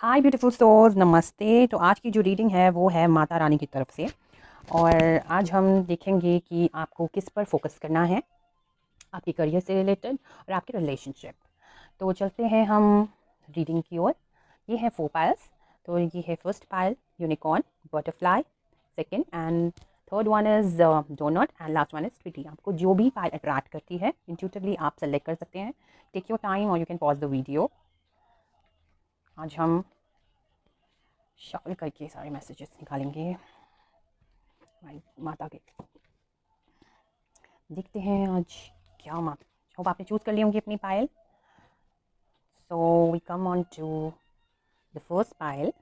हाय beautiful souls, नमस्ते। तो आज की जो रीडिंग है वो है माता रानी की तरफ से। और आज हम देखेंगे कि आपको किस पर फोकस करना है, आपके करियर से रिलेटेड और आपके रिलेशनशिप। तो चलते हैं हम रीडिंग की ओर। ये है 4 पाइल्स। तो ये है first pile unicorn, butterfly, second and third one is donut and last one is sweetie. आपको जो भी पाइल अट्रैक्ट करती है इंट्यूटिवली आप सेलेक्ट कर सकते हैं। टेक योर टाइम और you can pause the video. आज हम शफल करके सारे मैसेजेस निकालेंगे हमारी माता के। देखते हैं आज क्या माता। होप आपने चूज़ कर ली होंगी अपनी पायल। So we come on to the first पायल।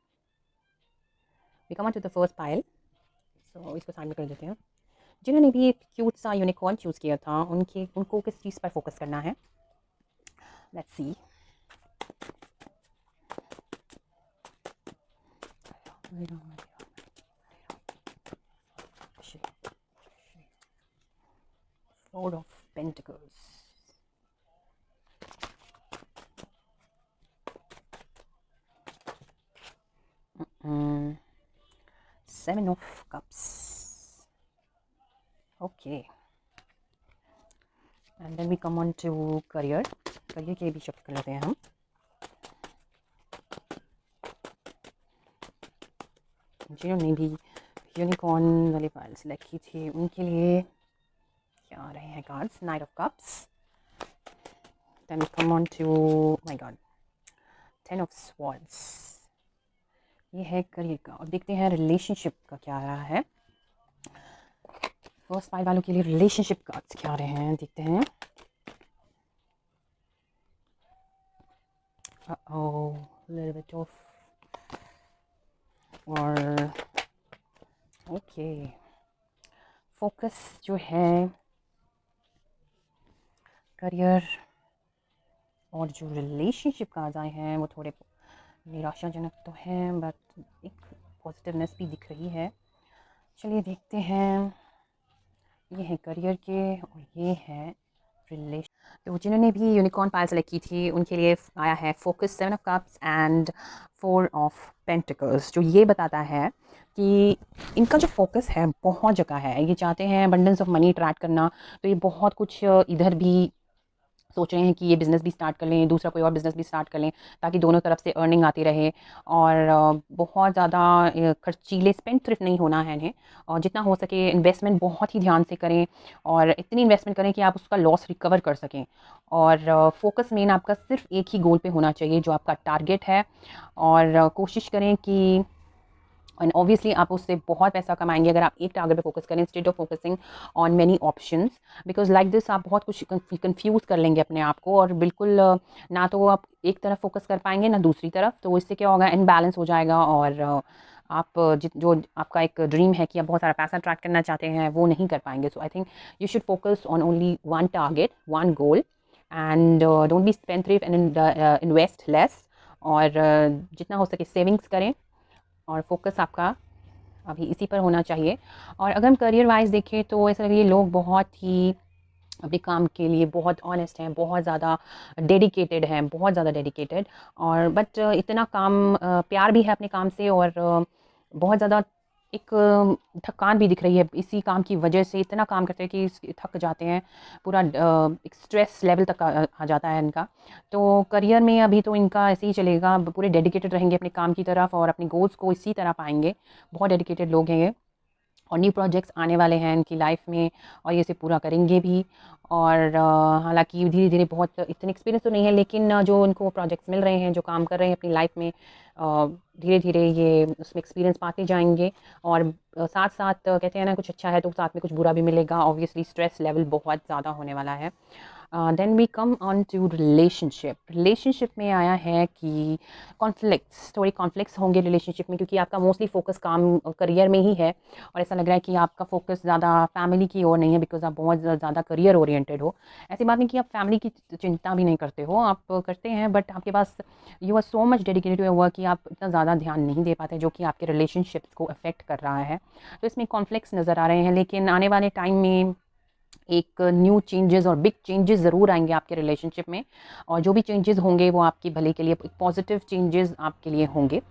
सो इसको साइड में कर देते हैं। जिन्होंने भी एक क्यूट सा यूनिकॉर्न चूज़ किया था उनको किस चीज़ पर फोकस करना है, let's see. Four of Pentacles. Seven of Cups. Okay. And then we come on to career. Career के भी शब्द कर लेते हैं हम। जिन्होंने भी यूनिकॉर्न वाली फाइल सेलेक्ट की थी उनके लिए क्या आ रहे हैं cards. Knight of cups, then we come on to my god 10 of swords. ये है करियर का। और देखते हैं रिलेशनशिप का क्या आ रहा है। फर्स्ट फाइल वालों के लिए रिलेशनशिप कार्ड्स क्या आ रहे हैं, देखते हैं। little bit of और ओके फोकस जो है करियर और जो रिलेशनशिप कार्ड्स आए हैं वो थोड़े निराशाजनक तो हैं बट एक पॉजिटिवनेस भी दिख रही है। चलिए देखते हैं। ये है करियर के और ये है रिलेशन। तो जिन्होंने भी यूनिकॉर्न पाइल सेलेक्ट की थी उनके लिए आया है focus 7 of cups and 4 of pentacles, जो ये बताता है कि इनका जो फोकस है बहुत जगह है। ये चाहते हैं अबंडेंस ऑफ मनी अट्रैक्ट करना, तो ये बहुत कुछ इधर भी सोच रहे हैं कि ये बिज़नेस भी स्टार्ट कर लें, दूसरा कोई और बिज़नेस भी स्टार्ट कर लें ताकि दोनों तरफ से अर्निंग आती रहे। और बहुत ज़्यादा खर्चीले स्पेंड सिर्फ नहीं होना है इन्हें, और जितना हो सके इन्वेस्टमेंट बहुत ही ध्यान से करें और इतनी इन्वेस्टमेंट करें कि आप उसका लॉस रिकवर कर सकें। और फोकस मेन आपका सिर्फ एक ही गोल पे होना चाहिए जो आपका टारगेट है। और कोशिश करें कि एंड ऑब्वियसली आप उससे बहुत पैसा कमाएंगे अगर आप एक टारगेट पे फोकस करें instead of focusing on many options. Because like this आप बहुत कुछ कंफ्यूज कर लेंगे अपने आप को, और बिल्कुल ना तो आप एक तरफ फोकस कर पाएंगे ना दूसरी तरफ। तो इससे क्या होगा, इनबैलेंस हो जाएगा और आप जो आपका एक ड्रीम है कि आप बहुत सारा पैसा अट्रैक्ट करना चाहते हैं वो नहीं कर पाएंगे। So I think you should focus on only one target, one goal, and don't be spendthrift and invest less. और जितना हो सके सेविंग्स करें और फोकस आपका अभी इसी पर होना चाहिए। और अगर हम करियर वाइज देखें तो ऐसा लगे ये लोग बहुत ही अपने काम के लिए बहुत ऑनेस्ट हैं, बहुत ज़्यादा डेडिकेटेड हैं, बहुत ज़्यादा डेडिकेटेड। और बट इतना काम प्यार भी है अपने काम से, और बहुत ज़्यादा एक थकान भी दिख रही है इसी काम की वजह से। इतना काम करते हैं कि थक जाते हैं, पूरा एक स्ट्रेस लेवल तक आ जाता है इनका। तो करियर में अभी तो इनका ऐसे ही चलेगा, पूरे डेडिकेटेड रहेंगे अपने काम की तरफ और अपने गोल्स को इसी तरह पाएंगे। बहुत डेडिकेटेड लोग हैं ये, और न्यू प्रोजेक्ट्स आने वाले हैं इनकी लाइफ में और ये इसे पूरा करेंगे भी। और हालांकि धीरे धीरे बहुत इतने एक्सपीरियंस तो नहीं है, लेकिन जो इनको प्रोजेक्ट्स मिल रहे हैं, जो काम कर रहे हैं अपनी लाइफ में, धीरे धीरे ये उसमें एक्सपीरियंस पाते जाएंगे। और साथ साथ कहते हैं ना, कुछ अच्छा है तो साथ में कुछ बुरा भी मिलेगा। ऑब्वियसली स्ट्रेस लेवल बहुत ज़्यादा होने वाला है। Then we come on to relationship में आया है कि कॉन्फ्लिक्ट्स, थोड़ी कॉन्फ्लिक्ट्स होंगे रिलेशनशिप में, क्योंकि आपका मोस्टली फोकस काम करियर में ही है। और ऐसा लग रहा है कि आपका फोकस ज़्यादा फैमिली की ओर नहीं है, बिकॉज आप बहुत ज़्यादा करियर ओरिएंटेड हो। ऐसी बात नहीं कि आप फैमिली की चिंता भी नहीं करते हो, आप करते हैं, बट आपके पास you are so much dedicated to your work कि आप इतना ज़्यादा ध्यान नहीं दे पाते, जो कि आपके रिलेशनशिप्स को अफेक्ट कर रहा है। तो इसमें कॉन्फ्लिक्ट्स नज़र आ रहे हैं, लेकिन आने वाले टाइम में एक न्यू चेंजेस और बिग चेंजेस ज़रूर आएंगे आपके रिलेशनशिप में, और जो भी चेंजेस होंगे वो आपके भले के लिए, एक पॉजिटिव चेंजेस आपके लिए होंगे।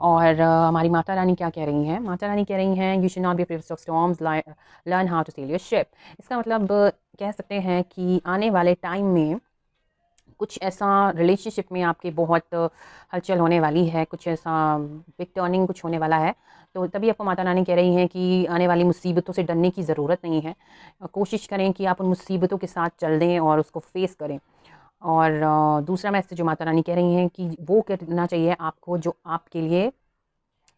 और हमारी माता रानी क्या कह रही हैं? माता रानी कह रही हैं, you should not be afraid of storms, learn how to sail your ship. इसका मतलब कह सकते हैं कि आने वाले टाइम में कुछ ऐसा रिलेशनशिप में आपके बहुत हलचल होने वाली है, कुछ ऐसा बिग टर्निंग कुछ होने वाला है। तो तभी आपको माता रानी कह रही हैं कि आने वाली मुसीबतों से डरने की ज़रूरत नहीं है। कोशिश करें कि आप उन मुसीबतों के साथ चल दें और उसको फेस करें। और दूसरा मैसेज जो माता रानी कह रही हैं कि वो करना चाहिए आपको जो आपके लिए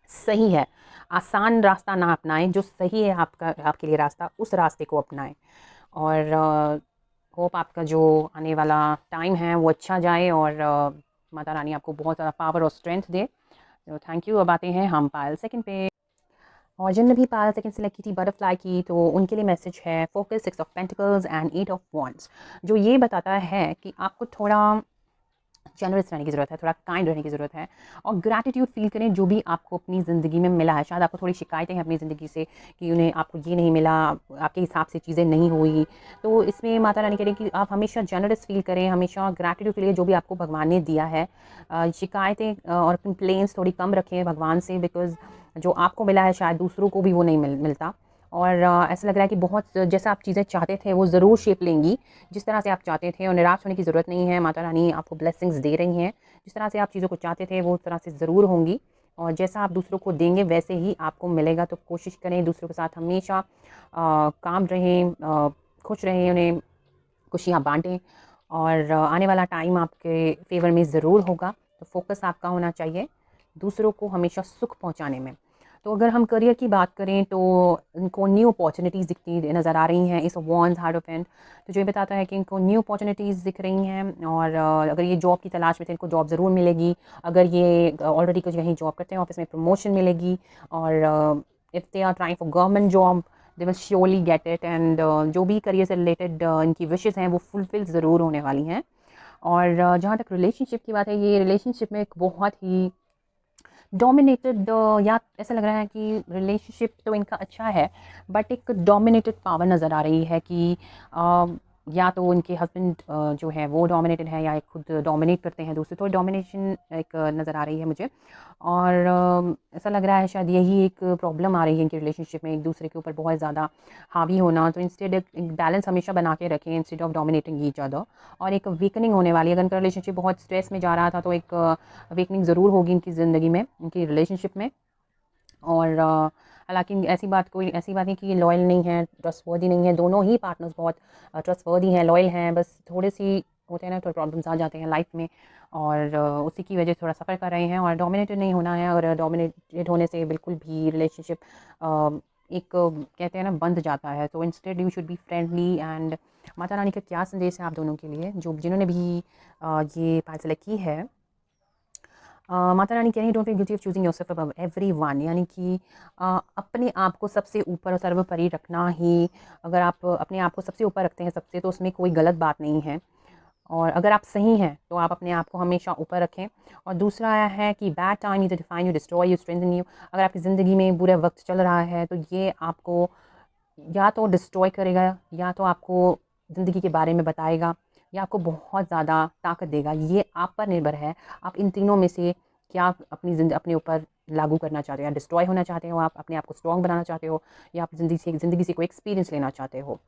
सही है। आसान रास्ता ना अपनाएं, जो सही है आपका, आपके लिए रास्ता, उस रास्ते को अपनाएं। और होप आपका जो आने वाला टाइम है वो अच्छा जाए, और माता रानी आपको बहुत ज़्यादा पावर और स्ट्रेंथ दे। तो थैंक यू। अब आते हैं हम पायल सेकंड पे। और जिनने भी पायल सेकंड सेलेक्ट की थी बटरफ्लाई की, तो उनके लिए मैसेज है focus, 6 of pentacles and 8 of wands, जो ये बताता है कि आपको थोड़ा जनरस रहने की ज़रूरत है, थोड़ा काइंड रहने की ज़रूरत है, और ग्रैटिट्यूड फ़ील करें जो भी आपको अपनी ज़िंदगी में मिला है। शायद आपको थोड़ी शिकायतें हैं अपनी ज़िंदगी से कि उन्हें, आपको ये नहीं मिला, आपके हिसाब से चीज़ें नहीं हुई। तो इसमें माता रानी कह रही हैं कि आप हमेशा जनरस फ़ील करें, हमेशा ग्रैटिट्यूड फ़ील करें जो भी आपको भगवान ने दिया है। शिकायतें और कंप्लेंट्स थोड़ी कम रखें भगवान से, बिकॉज़ जो आपको मिला है शायद दूसरों को भी वो नहीं मिलता। और ऐसा लग रहा है कि बहुत जैसा आप चीज़ें चाहते थे वो ज़रूर शेप लेंगी, जिस तरह से आप चाहते थे, और निराश होने की ज़रूरत नहीं है। माता रानी आपको ब्लेसिंग्स दे रही हैं, जिस तरह से आप चीज़ों को चाहते थे वो उस तरह से ज़रूर होंगी, और जैसा आप दूसरों को देंगे वैसे ही आपको मिलेगा। तो कोशिश करें दूसरों के साथ हमेशा काम रहें, खुश रहें, उन्हें खुशियाँ बाँटें, और आने वाला टाइम आपके फ़ेवर में ज़रूर होगा। तो फ़ोकस आपका होना चाहिए दूसरों को हमेशा सुख पहुँचाने में। तो अगर हम करियर की बात करें तो इनको न्यू अपॉर्च्युनिटीज़ दिखती नज़र आ रही हैं इस वॉन्स हार्ड ऑफ एंड। तो जो ये बताता है कि इनको न्यू अपॉर्च्युनिटीज़ दिख रही हैं, और अगर ये जॉब की तलाश में थे इनको जॉब ज़रूर मिलेगी। अगर ये ऑलरेडी कुछ कहीं जॉब करते हैं ऑफिस में प्रमोशन मिलेगी, और if they are trying for government job they will surely get it. And जो भी करियर से रिलेटेड इनकी विशेज़ हैं वो फुलफिल ज़रूर होने वाली हैं। और जहाँ तक रिलेशनशिप की बात है, ये रिलेशनशिप में एक बहुत ही डोमिनेटेड, या ऐसा लग रहा है कि रिलेशनशिप तो इनका अच्छा है, बट एक डोमिनेटेड पावर नज़र आ रही है कि अ, या तो उनके हस्बैंड जो है वो डोमिनेटेड है, या एक खुद डोमिनेट करते हैं दूसरे, तो डोमिनेशन एक नज़र आ रही है मुझे। और ऐसा लग रहा है शायद यही एक प्रॉब्लम आ रही है इनके रिलेशनशिप में, एक दूसरे के ऊपर बहुत ज़्यादा हावी होना। तो इंस्टेड एक बैलेंस हमेशा बना के रखें instead of dominating each other. और एक वीकनिंग होने वाली है, अगर इनका रिलेशनशिप बहुत स्ट्रेस में जा रहा था तो एक अवेकनिंग ज़रूर होगी इनकी ज़िंदगी में, इनकी रिलेशनशिप में। और हालाँकि ऐसी बात नहीं कि ये लॉयल नहीं है, ट्रस्टवर्दी नहीं है, दोनों ही पार्टनर्स बहुत ट्रस्टवर्दी हैं, लॉयल हैं, बस थोड़ी-सी होते हैं ना, थोड़े प्रॉब्लम्स आ जाते हैं लाइफ में, और उसी की वजह से थोड़ा सफ़र कर रहे हैं। और डोमिनेटेड नहीं होना है, और डोमिनेटेड होने से बिल्कुल भी रिलेशनशिप एक कहते हैं ना बंध जाता है। तो instead you should be friendly. And Mata Rani का क्या संदेश है आप दोनों के लिए, जो जिन्होंने भी ये पार्ट सेलेक्ट की है? माता रानी कह रही हैं, don't feel guilty of choosing yourself above everyone, यानी कि अपने आप को सबसे ऊपर और सर्वोपरि रखना ही, अगर आप अपने आप को सबसे ऊपर रखते हैं सबसे, तो उसमें कोई गलत बात नहीं है। और अगर आप सही हैं तो आप अपने आप को हमेशा ऊपर रखें। और दूसरा आया है कि bad time neither define you, destroy you, strengthen you. अगर आपकी ज़िंदगी में बुरा वक्त चल रहा है तो ये आपको या तो डिस्ट्रॉय करेगा, या तो आपको ज़िंदगी के बारे में बताएगा, या आपको बहुत ज़्यादा ताकत देगा। ये आप पर निर्भर है, आप इन तीनों में से क्या अपने ऊपर लागू करना चाहते हो। या डिस्ट्रॉय होना चाहते हो, आप अपने आप को स्ट्रॉन्ग बनाना चाहते हो, या आप ज़िंदगी से कोई एक्सपीरियंस लेना चाहते हो।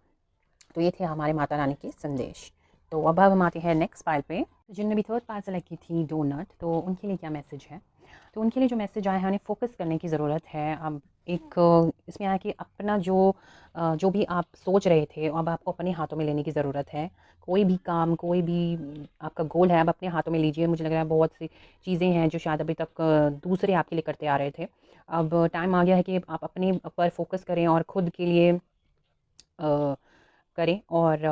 तो ये थे हमारे माता रानी के संदेश। तो अब हम आते हैं नेक्स्ट पाइल पे। जिनने भी थर्ड पाइल सेलेक्ट की थी डोनट, तो उनके लिए क्या मैसेज है? तो उनके लिए जो मैसेज आया है, उन्हें फ़ोकस करने की ज़रूरत है। अब एक इसमें आया कि अपना जो भी आप सोच रहे थे, अब आपको अपने हाथों में लेने की ज़रूरत है। कोई भी काम, कोई भी आपका गोल है, अब अपने हाथों में लीजिए। मुझे लग रहा है बहुत सी चीज़ें हैं जो शायद अभी तक दूसरे आपके लिए करते आ रहे थे। अब टाइम आ गया है कि आप अपने पर फ़ोकस करें और खुद के लिए करें, और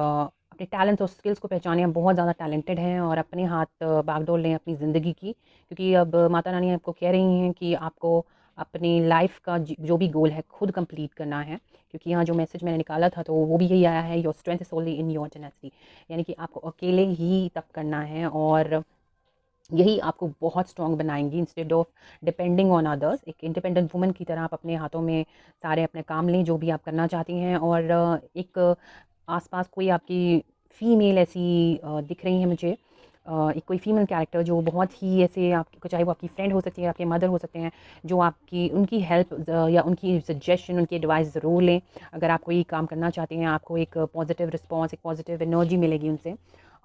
अपने टैलेंट्स और स्किल्स को पहचानें। आप बहुत ज़्यादा टैलेंटेड हैं, और अपने हाथ बागडोर लें अपनी ज़िंदगी की, क्योंकि अब माता रानी आपको कह रही हैं कि आपको अपनी लाइफ का जो भी गोल है खुद कंप्लीट करना है। क्योंकि यहाँ जो मैसेज मैंने निकाला था तो वो भी यही आया है, your strength is only in your tenacity, यानी कि आपको अकेले ही तप करना है, और यही आपको बहुत स्ट्रॉन्ग बनाएंगी instead of depending on others. एक इंडिपेंडेंट वुमन की तरह आप अपने हाथों में सारे अपने काम लें जो भी आप करना चाहती हैं, और एक आसपास कोई आपकी फ़ीमेल ऐसी दिख रही है मुझे, एक कोई फ़ीमेल कैरेक्टर जो बहुत ही ऐसे आपको, चाहे वो आपकी फ्रेंड हो सकती है, आपके मदर हो सकते हैं, जो आपकी उनकी हेल्प या उनकी सजेशन, उनकी एडवाइस ज़रूर लें। अगर आप कोई काम करना चाहते हैं, आपको एक पॉजिटिव रिस्पॉन्स, एक पॉजिटिव एनर्जी मिलेगी उनसे।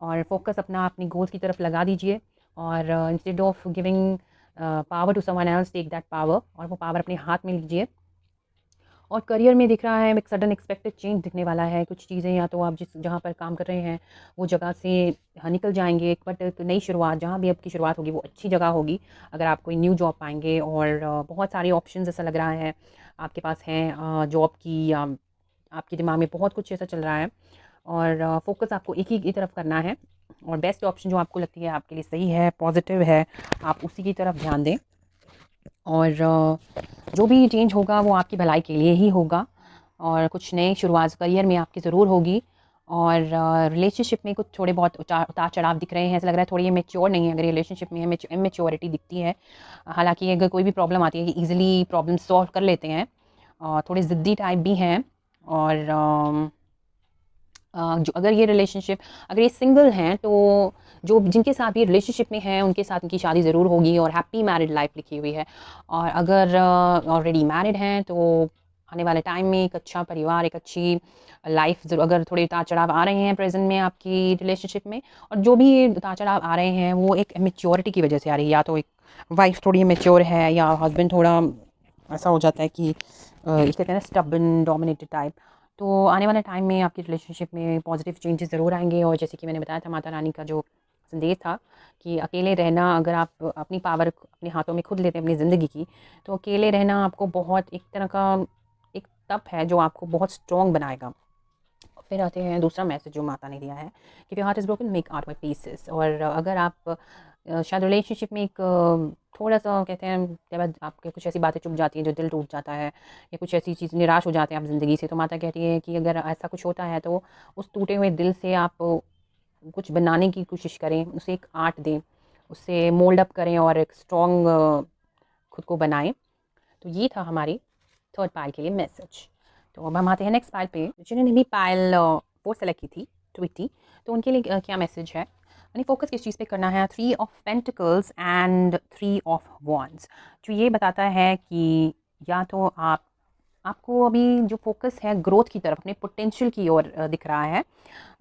और फोकस अपनी गोल्स की तरफ लगा दीजिए, और instead of giving power to someone else, take that power, और वो पावर अपने हाथ में लीजिए। और करियर में दिख रहा है एक सडन एक्सपेक्टेड चेंज दिखने वाला है। कुछ चीज़ें या तो आप जिस जहाँ पर काम कर रहे हैं वो जगह से निकल जाएंगे, बट एक नई शुरुआत, जहाँ भी आपकी शुरुआत होगी वो अच्छी जगह होगी। अगर आप कोई न्यू जॉब पाएंगे, और बहुत सारे ऑप्शंस ऐसा लग रहा है आपके पास हैं जॉब की, या आपके दिमाग में बहुत कुछ ऐसा चल रहा है, और फोकस आपको एक ही की तरफ करना है, और बेस्ट ऑप्शन जो आपको लगती है आपके लिए सही है, पॉजिटिव है, आप उसी की तरफ ध्यान दें। और जो भी चेंज होगा वो आपकी भलाई के लिए ही होगा, और कुछ नई शुरुआत करियर में आपकी ज़रूर होगी। और रिलेशनशिप में कुछ थोड़े बहुत उतार चढ़ाव दिख रहे हैं, ऐसा लग रहा है थोड़ी ये मेच्योर नहीं है। अगर रिलेशनशिप में इमेच्योरिटी दिखती है, हालांकि अगर कोई भी प्रॉब्लम आती है कि ईजिली प्रॉब्लम सॉल्व कर लेते हैं, थोड़े ज़िद्दी टाइप भी हैं। और जो अगर ये रिलेशनशिप, अगर ये सिंगल हैं, तो जो जिनके साथ ये रिलेशनशिप में हैं उनके साथ उनकी शादी ज़रूर होगी, और हैप्पी मैरिड लाइफ लिखी हुई है। और अगर ऑलरेडी मैरिड हैं, तो आने वाले टाइम में एक अच्छा परिवार, एक अच्छी लाइफ ज़रूर। अगर थोड़े उतार चढ़ाव आ रहे हैं प्रेजेंट में आपकी रिलेशनशिप में, और जो भी उतार चढ़ाव आ रहे हैं वो एक मेच्योरिटी की वजह से आ रही है। या तो एक वाइफ थोड़ी मेच्योर है, या हस्बैंड थोड़ा ऐसा हो जाता है कि कहते हैं ना, स्टबन डोमिनेटेड टाइप। तो आने वाले टाइम में आपकी रिलेशनशिप में पॉजिटिव चेंजेस ज़रूर आएंगे। और जैसे कि मैंने बताया था, माता रानी का जो संदेश था कि अकेले रहना, अगर आप अपनी पावर अपने हाथों में खुद लेते हैं अपनी ज़िंदगी की, तो अकेले रहना आपको बहुत एक तरह का एक तप है जो आपको बहुत स्ट्रॉन्ग बनाएगा। फिर आते हैं दूसरा मैसेज जो माता ने दिया है कि your heart is broken, make art bye pieces. और अगर आप शायद रिलेशनशिप में एक थोड़ा सा, कहते हैं जब आपके कुछ ऐसी बातें चुभ जाती हैं जो दिल टूट जाता है, या कुछ ऐसी चीज़ निराश हो जाते हैं आप ज़िंदगी से, तो माता कहती है कि अगर ऐसा कुछ होता है तो उस टूटे हुए दिल से आप कुछ बनाने की कोशिश करें, उसे एक आर्ट दें, उसे मोल्ड अप करें, और एक स्ट्रॉन्ग खुद को बनाएं। तो ये था हमारी थर्ड पाइल के लिए मैसेज। तो अब हम आते हैं नेक्स्ट पाइल पे, जिन्होंने भी पाइल 4 सेलेक्ट की थी, ट्विटी। तो उनके लिए क्या मैसेज है, यानी फोकस किस चीज़ पे करना है, 3 of pentacles and 3 of wands, जो ये बताता है कि या तो आपको अभी जो फोकस है ग्रोथ की तरफ, अपने पोटेंशियल की ओर दिख रहा है,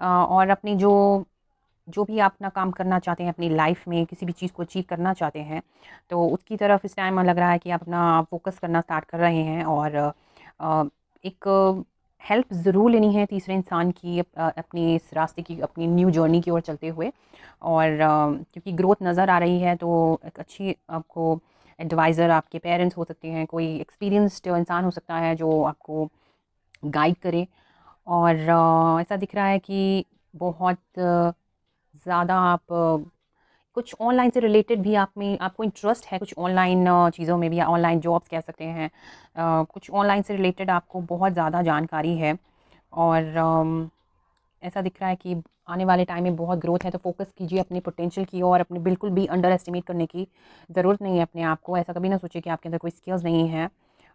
और अपनी जो जो भी आप अपना काम करना चाहते हैं अपनी लाइफ में, किसी भी चीज़ को अचीव करना चाहते हैं, तो उसकी तरफ इस टाइम लग रहा है कि आप अपना फोकस करना स्टार्ट कर रहे हैं। और एक हेल्प ज़रूर लेनी है तीसरे इंसान की, अपनी इस रास्ते की, अपनी न्यू जर्नी की ओर चलते हुए। और क्योंकि ग्रोथ नज़र आ रही है, तो एक अच्छी आपको एडवाइज़र आपके पेरेंट्स हो सकते हैं, कोई एक्सपीरियंस्ड इंसान हो सकता है जो आपको गाइड करे। और ऐसा दिख रहा है कि बहुत ज़्यादा आप कुछ ऑनलाइन से रिलेटेड भी आप में आपको इंटरेस्ट है, कुछ ऑनलाइन चीज़ों में भी, या ऑनलाइन जॉब्स कह सकते हैं। कुछ ऑनलाइन से रिलेटेड आपको बहुत ज़्यादा जानकारी है। और ऐसा दिख रहा है कि आने वाले टाइम में बहुत ग्रोथ है, तो फोकस कीजिए अपने पोटेंशियल की, और अपने बिल्कुल भी अंडर एस्टिमेट करने की ज़रूरत नहीं है अपने आप को। ऐसा कभी ना सोचिए कि आपके अंदर कोई स्किल्स नहीं है।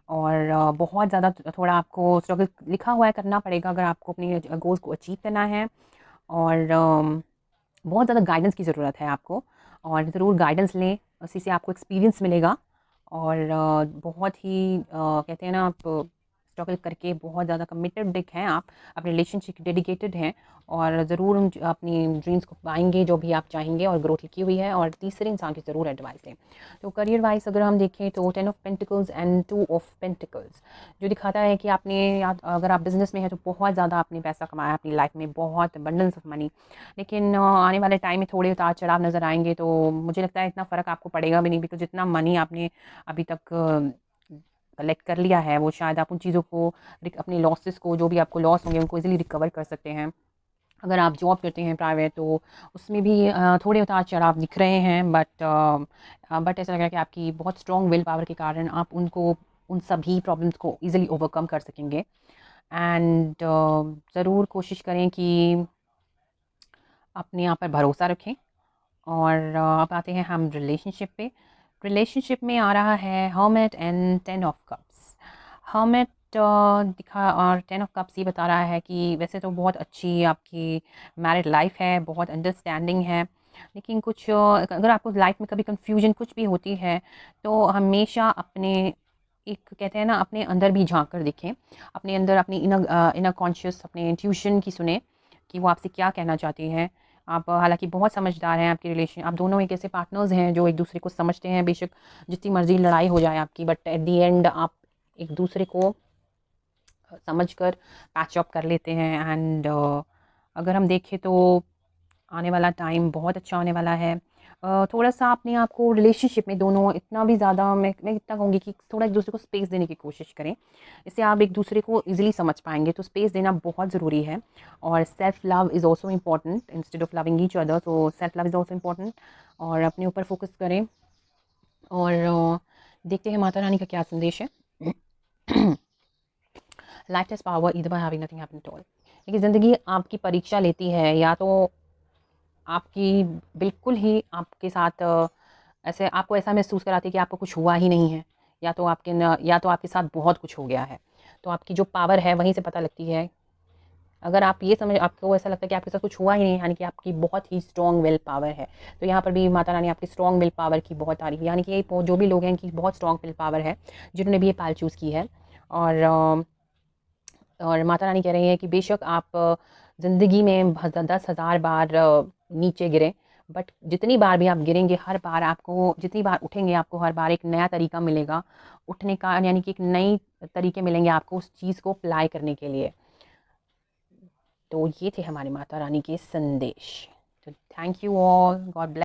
और बहुत ज़्यादा थोड़ा आपको स्ट्रगल लिखा हुआ है, करना पड़ेगा अगर आपको अपने गोल्स को अचीव करना है। और बहुत ज़्यादा गाइडेंस की ज़रूरत है आपको, और ज़रूर गाइडेंस लें, उसी से आपको एक्सपीरियंस मिलेगा। और बहुत ही कहते हैं ना, आप स्ट्रगल करके बहुत ज़्यादा कमिटेड हैं, आप अपने रिलेशनशिप डेडिकेटेड हैं, और ज़रूर उन अपनी ड्रीम्स को पाएंगे जो भी आप चाहेंगे, और ग्रोथ लिखी हुई है। और तीसरे इंसान की ज़रूर एडवाइस लें। तो करियर वाइज अगर हम देखें, तो 10 of pentacles and 2 of pentacles जो दिखाता है कि आपने अगर आप बिज़नेस में हैं तो बहुत ज़्यादा आपने पैसा कमाया अपनी लाइफ में, बहुत अबंडेंस ऑफ मनी। लेकिन आने वाले टाइम में थोड़े उतार चढ़ाव नज़र आएंगे, तो मुझे लगता है इतना फ़र्क आपको पड़ेगा भी नहीं, बिकॉज जितना मनी आपने अभी तक कलेक्ट कर लिया है, वो शायद आप उन चीज़ों को, अपने लॉसेस को, जो भी आपको लॉस होंगे उनको इजीली रिकवर कर सकते हैं। अगर आप जॉब करते हैं प्राइवेट, तो उसमें भी थोड़े उतार चढ़ाव दिख रहे हैं, बट ऐसा लग रहा है कि आपकी बहुत स्ट्रॉन्ग विल पावर के कारण आप उन सभी प्रॉब्लम्स को इजीली ओवरकम कर सकेंगे। एंड ज़रूर कोशिश करें कि अपने आप पर भरोसा रखें। और अब आते हैं हम रिलेशनशिप पे। रिलेशनशिप में आ रहा है hermit and 10 of cups. Hermit दिखा और 10 ऑफ कप्स ये बता रहा है कि वैसे तो बहुत अच्छी आपकी मैरिड लाइफ है, बहुत अंडरस्टैंडिंग है, लेकिन कुछ अगर आपको लाइफ में कभी कन्फ्यूजन कुछ भी होती है तो हमेशा अपने एक कहते हैं ना अपने अंदर भी झांक कर देखें, अपने अंदर अपनी इनर कॉन्शियस अपने इंट्यूशन की सुने कि वो आपसे क्या कहना चाहती हैं। आप हालांकि बहुत समझदार हैं, आपके रिलेशन आप दोनों एक ऐसे पार्टनर्स हैं जो एक दूसरे को समझते हैं, बेशक जितनी मर्जी लड़ाई हो जाए आपकी, बट एट दी एंड आप एक दूसरे को समझकर पैच अप कर लेते हैं। एंड अगर हम देखें तो आने वाला टाइम बहुत अच्छा होने वाला है। थोड़ा-सा अपने आप को रिलेशनशिप में दोनों इतना भी ज़्यादा मैं इतना कहूँगी कि थोड़ा एक-दूसरे को स्पेस देने की कोशिश करें। इससे आप एक-दूसरे को ईज़िली समझ पाएँगे, तो स्पेस देना बहुत ज़रूरी है। और self love is also important instead of loving each other, so self love is also important. और अपने ऊपर फ़ोकस करें और देखते हैं माता रानी का क्या संदेश है। Life test power either by having nothing happen at all. देखिए ज़िंदगी आपकी परीक्षा लेती है, या तो आपकी बिल्कुल ही आपके साथ ऐसे आपको ऐसा महसूस कराती है कि आपको कुछ हुआ ही नहीं है, या तो आपके साथ बहुत कुछ हो गया है। तो आपकी जो पावर है वहीं से पता लगती है। अगर आप ये समझ आपको ऐसा लगता है कि आपके साथ कुछ हुआ ही नहीं, यानी कि आपकी बहुत ही स्ट्रॉन्ग विल पावर है। तो यहाँ पर भी माता रानी आपकी स्ट्रॉन्ग विल पावर की बहुत तारीफ, यानी कि ये जो भी लोग हैं कि बहुत स्ट्रॉन्ग विल पावर है जिन्होंने भी ये पाल चूज़ की है। और माता रानी कह रही हैं कि बेशक आप ज़िंदगी में 10,000 बार नीचे गिरें, बट जितनी बार भी आप गिरेंगे, हर बार आपको जितनी बार उठेंगे, आपको हर बार एक नया तरीका मिलेगा उठने का, यानी कि एक नई तरीके मिलेंगे आपको उस चीज़ को अप्लाई करने के लिए। तो ये थे हमारी माता रानी के संदेश। तो thank you all, God bless.